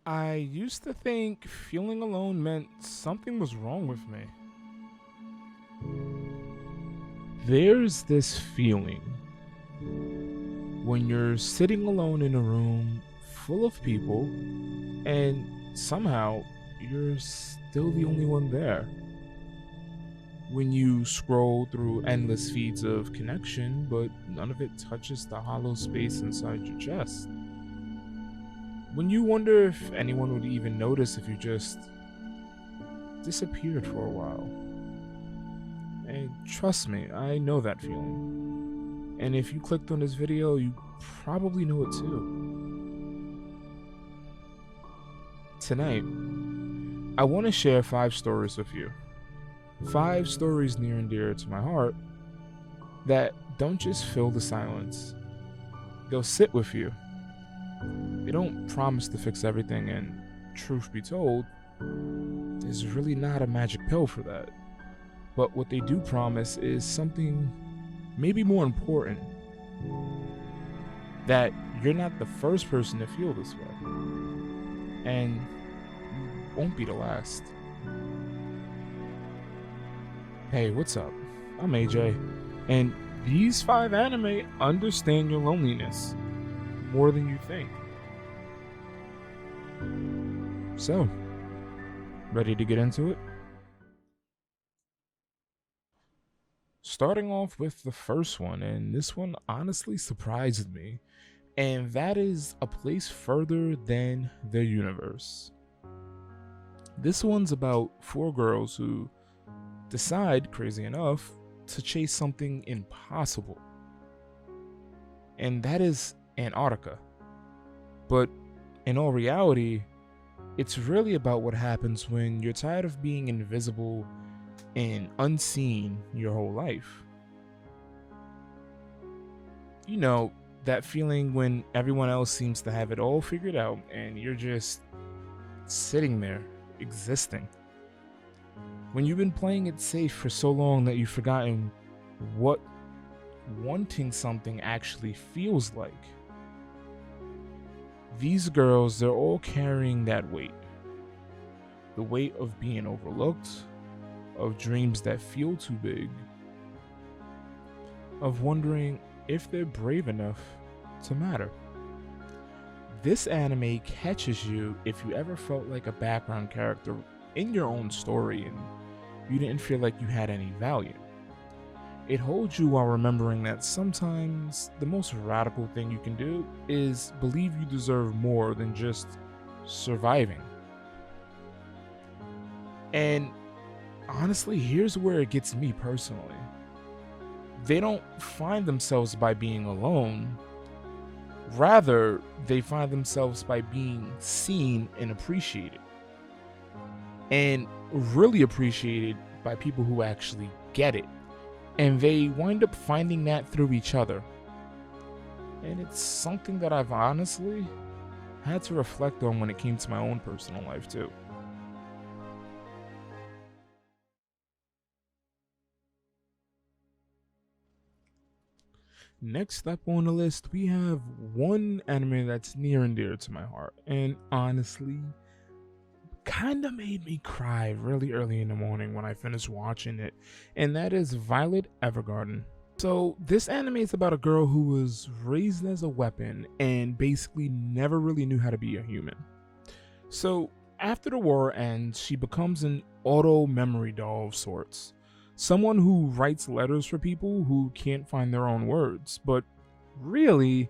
I used to think feeling alone meant something was wrong with me. There's this feeling when you're sitting alone in a room full of people and somehow you're still the only one there. When you scroll through endless feeds of connection, but none of it touches the hollow space inside your chest. When you wonder if anyone would even notice if you just disappeared for a while. And trust me, I know that feeling. And if you clicked on this video, you probably know it too. Tonight, I want to share 5 stories with you. 5 stories near and dear to my heart that don't just fill the silence, they'll sit with you. They don't promise to fix everything, and truth be told, there's really not a magic pill for that. But what they do promise is something maybe more important, that you're not the first person to feel this way, and you won't be the last. Hey, what's up? I'm AJ, and these 5 anime understand your loneliness more than you think. So, ready to get into it? Starting off with the first one, and this one honestly surprised me, and that is A Place Further Than the Universe. This one's about 4 girls who decide, crazy enough, to chase something impossible, and that is Antarctica. But in all reality, it's really about what happens when you're tired of being invisible and unseen your whole life. You know, that feeling when everyone else seems to have it all figured out and you're just sitting there, existing. When you've been playing it safe for so long that you've forgotten what wanting something actually feels like. These girls, they're all carrying that weight. The weight of being overlooked, of dreams that feel too big, of wondering if they're brave enough to matter. This anime catches you if you ever felt like a background character in your own story and you didn't feel like you had any value. It holds you while remembering that sometimes the most radical thing you can do is believe you deserve more than just surviving. And honestly, here's where it gets me personally. They don't find themselves by being alone. Rather, they find themselves by being seen and appreciated. And really appreciated by people who actually get it. And they wind up finding that through each other. And it's something that I've honestly had to reflect on when it came to my own personal life too. Next up on the list, we have one anime that's near and dear to my heart, and honestly, kinda made me cry really early in the morning when I finished watching it, and that is Violet Evergarden. So, this anime is about a girl who was raised as a weapon and basically never really knew how to be a human. So, after the war ends, she becomes an auto memory doll of sorts. Someone who writes letters for people who can't find their own words. But really,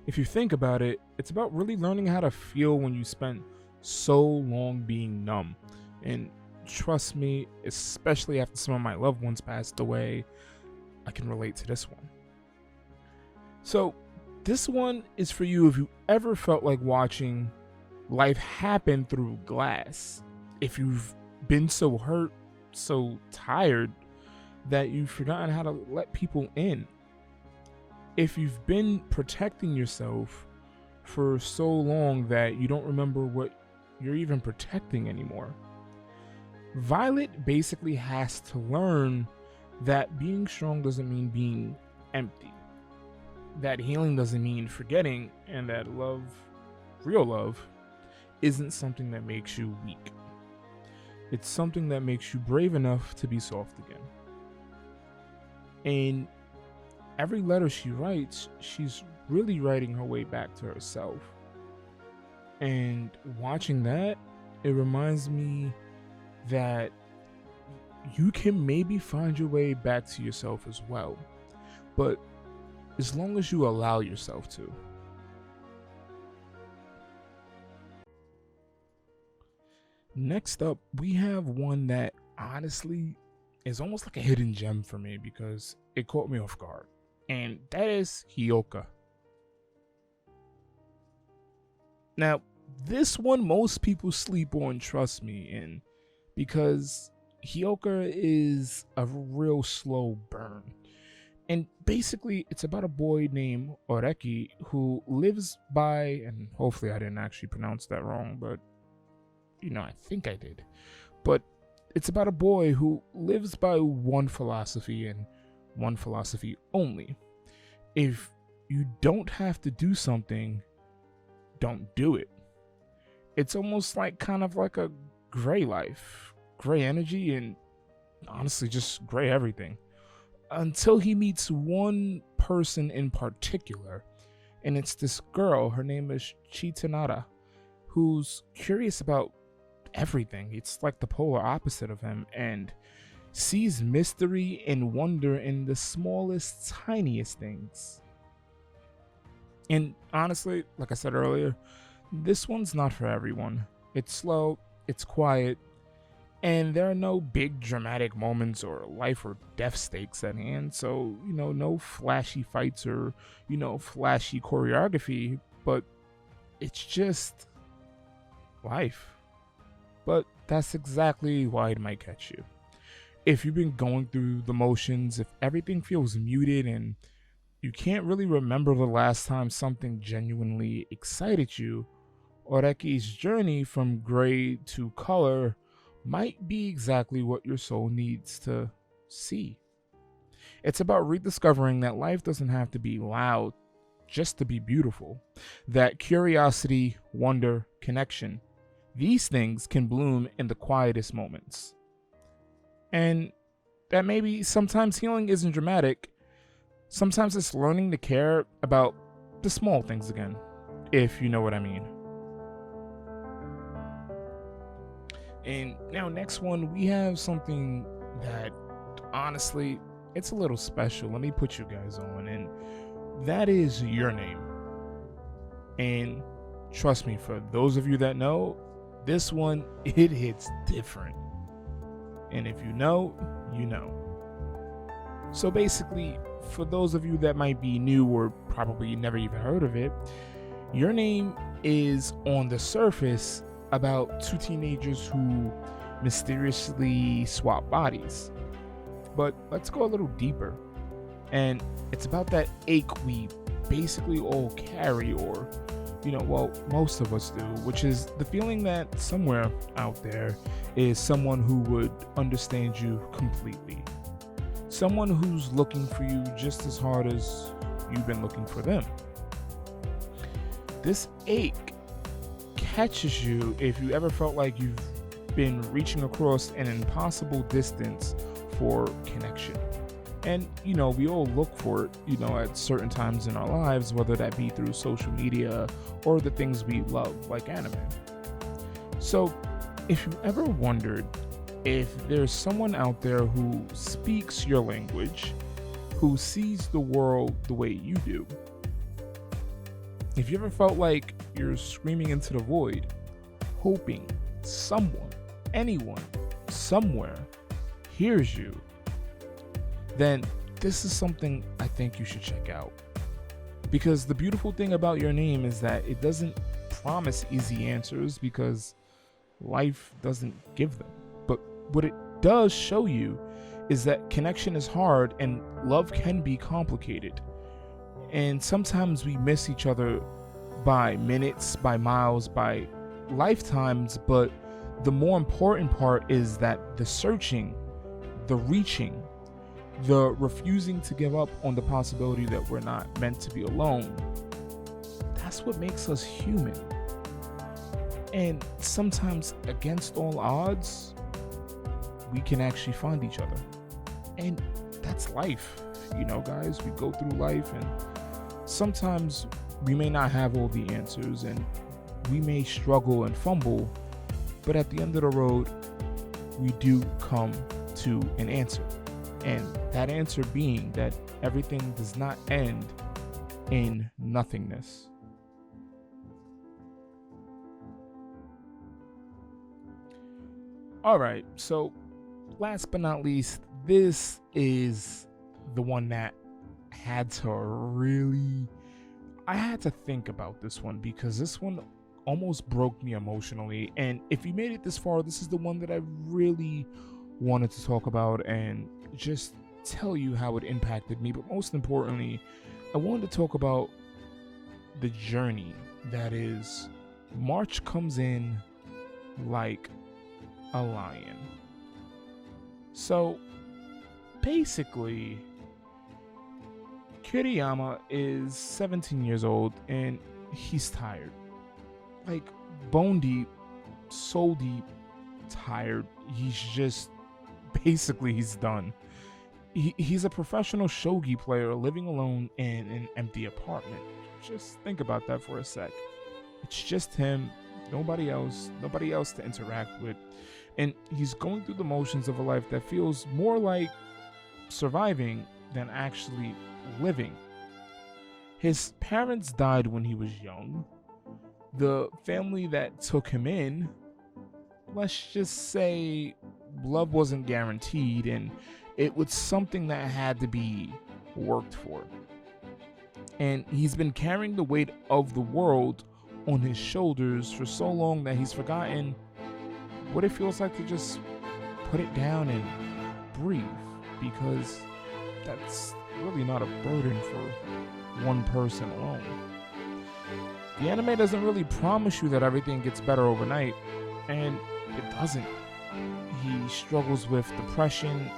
if you think about it, it's about really learning how to feel when you spent so long being numb. And trust me, especially after some of my loved ones passed away, I can relate to this one. So, this one is for you if you ever felt like watching life happen through glass. If you've been so hurt, so tired, that you've forgotten how to let people in. If you've been protecting yourself for so long that you don't remember what you're even protecting anymore. Violet basically has to learn that being strong doesn't mean being empty. That healing doesn't mean forgetting, and that love, real love, isn't something that makes you weak. It's something that makes you brave enough to be soft again. And every letter she writes, she's really writing her way back to herself. And watching that, it reminds me that you can maybe find your way back to yourself as well. But as long as you allow yourself to. Next up, we have one that honestly is almost like a hidden gem for me because it caught me off guard. And that is Hyoka. Now, this one most people sleep on, trust me, and because Hyoka is a real slow burn. And basically, it's about a boy named Oreki who lives by, and hopefully I didn't actually pronounce that wrong, but I think I did. But it's about a boy who lives by one philosophy and one philosophy only. If you don't have to do something, don't do it. It's almost like kind of like a gray life, gray energy, and honestly just gray everything. Until he meets one person in particular, and it's this girl, her name is Chitanara, who's curious about everything. It's like the polar opposite of him, and sees mystery and wonder in the smallest, tiniest things. And honestly, like I said earlier, this one's not for everyone. It's slow, it's quiet, and there are no big dramatic moments or life or death stakes at hand. So, no flashy fights or, flashy choreography, but it's just life. But that's exactly why it might catch you. If you've been going through the motions, if everything feels muted and you can't really remember the last time something genuinely excited you, Oreki's journey from gray to color might be exactly what your soul needs to see. It's about rediscovering that life doesn't have to be loud just to be beautiful. That curiosity, wonder, connection, these things can bloom in the quietest moments. And that maybe sometimes healing isn't dramatic. Sometimes it's learning to care about the small things again, if you know what I mean. And now next one, we have something that honestly, it's a little special. Let me put you guys on, and that is Your Name. And trust me, for those of you that know, this one, it hits different. And if you know, you know. So basically, for those of you that might be new or probably never even heard of it, Your Name is on the surface about two teenagers who mysteriously swap bodies. But let's go a little deeper. And it's about that ache we basically all carry, or most of us do, which is the feeling that somewhere out there is someone who would understand you completely. Someone who's looking for you just as hard as you've been looking for them. This ache catches you if you ever felt like you've been reaching across an impossible distance for connection. And, we all look for it, at certain times in our lives, whether that be through social media or the things we love, like anime. So, if you ever wondered if there's someone out there who speaks your language, who sees the world the way you do, if you ever felt like you're screaming into the void, hoping someone, anyone, somewhere hears you, then this is something I think you should check out. Because the beautiful thing about Your Name is that it doesn't promise easy answers, because life doesn't give them. But what it does show you is that connection is hard and love can be complicated. And sometimes we miss each other by minutes, by miles, by lifetimes, but the more important part is that the searching, the reaching, the refusing to give up on the possibility that we're not meant to be alone, that's what makes us human. And sometimes, against all odds, we can actually find each other. And that's life. Guys, we go through life, and sometimes we may not have all the answers, and we may struggle and fumble, but at the end of the road, we do come to an answer. And that answer being that everything does not end in nothingness. All right, so last but not least, this is the one that I had to think about this one, because this one almost broke me emotionally. And if you made it this far, this is the one that I really wanted to talk about and just tell you how it impacted me. But most importantly, I wanted to talk about the journey that is March comes in like a lion. So basically, Kiriyama is 17 years old and he's tired. Like, bone deep, soul deep, tired. He's done. He's a professional shogi player living alone in an empty apartment. Just think about that for a sec. It's just him, nobody else to interact with. And he's going through the motions of a life that feels more like surviving than actually living. His parents died when he was young. The family that took him in, let's just say, love wasn't guaranteed, and it was something that had to be worked for. And he's been carrying the weight of the world on his shoulders for so long that he's forgotten what it feels like to just put it down and breathe, because that's really not a burden for one person alone. The anime doesn't really promise you that everything gets better overnight, and it doesn't. He struggles with depression,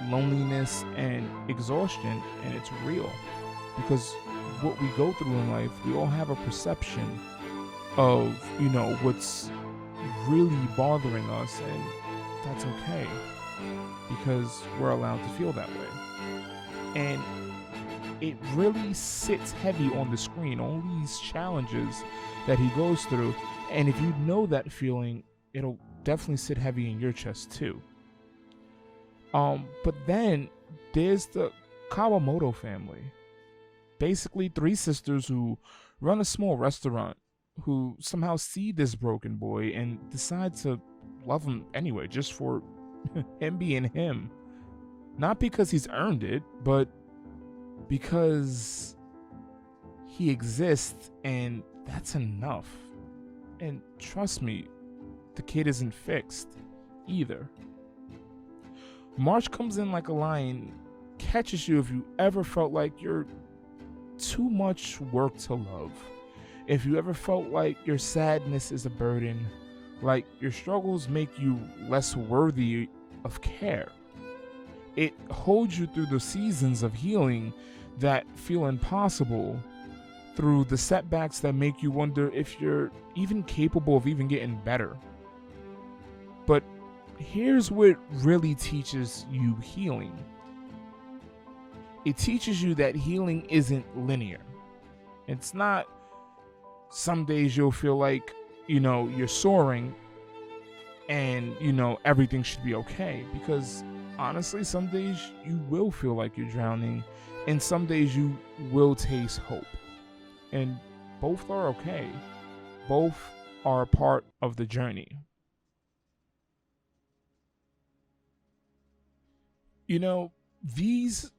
loneliness, and exhaustion, and it's real. Because what we go through in life, we all have a perception of, what's really bothering us, and that's okay, because we're allowed to feel that way. And it really sits heavy on the screen, all these challenges that he goes through. And if you know that feeling, it'll definitely sit heavy in your chest too. But then there's the Kawamoto family. Basically 3 sisters who run a small restaurant, who somehow see this broken boy and decide to love him anyway, just for him being him. Not because he's earned it, but because he exists, and that's enough. And trust me, the kid isn't fixed either. March comes in like a lion, catches you if you ever felt like you're too much work to love. If you ever felt like your sadness is a burden, like your struggles make you less worthy of care. It holds you through the seasons of healing that feel impossible, through the setbacks that make you wonder if you're even capable of even getting better. But here's what really teaches you healing. It teaches you that healing isn't linear. It's not some days you'll feel like, you're soaring and, everything should be okay. Because honestly, some days you will feel like you're drowning, and some days you will taste hope. And both are okay. Both are a part of the journey. These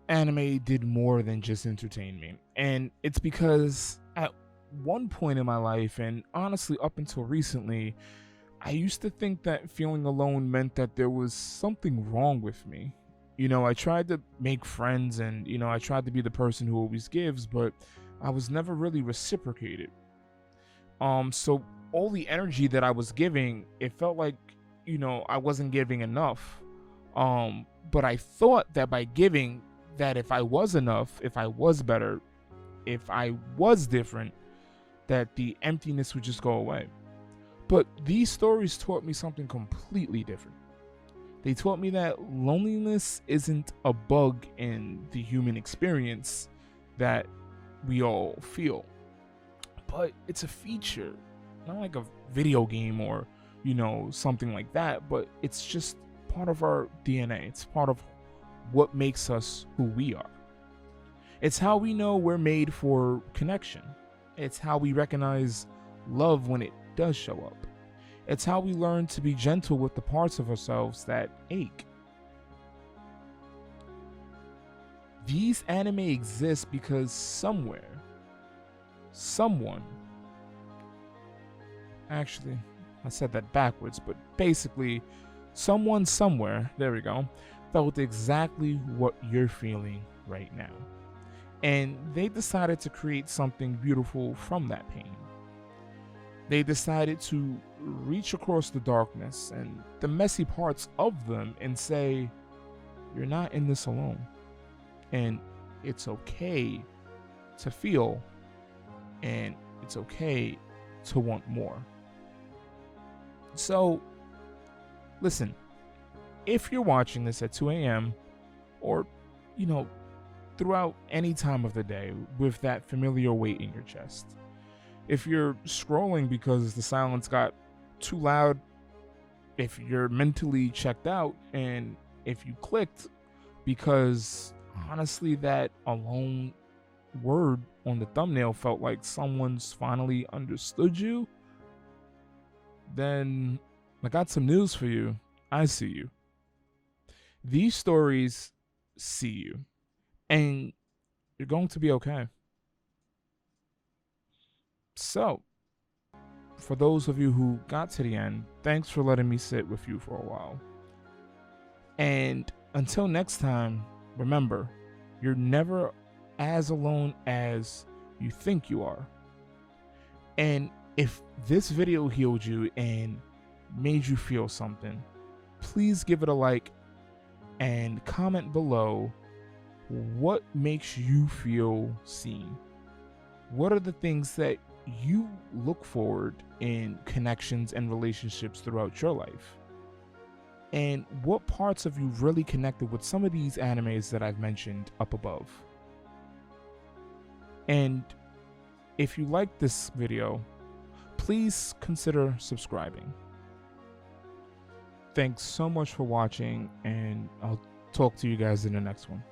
anime did more than just entertain me. And it's because at one point in my life, and honestly up until recently, I used to think that feeling alone meant that there was something wrong with me. I tried to make friends, and, I tried to be the person who always gives, but I was never really reciprocated. So all the energy that I was giving, it felt like, I wasn't giving enough. But I thought that by giving, that if I was enough, if I was better, if I was different, that the emptiness would just go away. But these stories taught me something completely different. They taught me that loneliness isn't a bug in the human experience that we all feel, but it's a feature, not like a video game or, something like that, but it's just part of our DNA. It's part of what makes us who we are. It's how we know we're made for connection. It's how we recognize love when it does show up. It's how we learn to be gentle with the parts of ourselves that ache. These anime exist because somewhere, someone, actually, I said that backwards, but basically, someone somewhere, there we go, felt exactly what you're feeling right now. And they decided to create something beautiful from that pain. They decided to reach across the darkness and the messy parts of them and say, you're not in this alone. And it's okay to feel, and it's okay to want more. So, listen, if you're watching this at 2 a.m. or, throughout any time of the day with that familiar weight in your chest, if you're scrolling because the silence got too loud, if you're mentally checked out, and if you clicked because honestly that alone word on the thumbnail felt like someone's finally understood you, then I got some news for you. I see you. These stories see you, and you're going to be okay. So, for those of you who got to the end, thanks for letting me sit with you for a while. And until next time, remember, you're never as alone as you think you are. And if this video healed you and made you feel something, please give it a like and comment below what makes you feel seen. What are the things that you look forward in connections and relationships throughout your life? And what parts of you really connected with some of these animes that I've mentioned up above? And if you like this video, please consider subscribing. Thanks so much for watching, and I'll talk to you guys in the next one.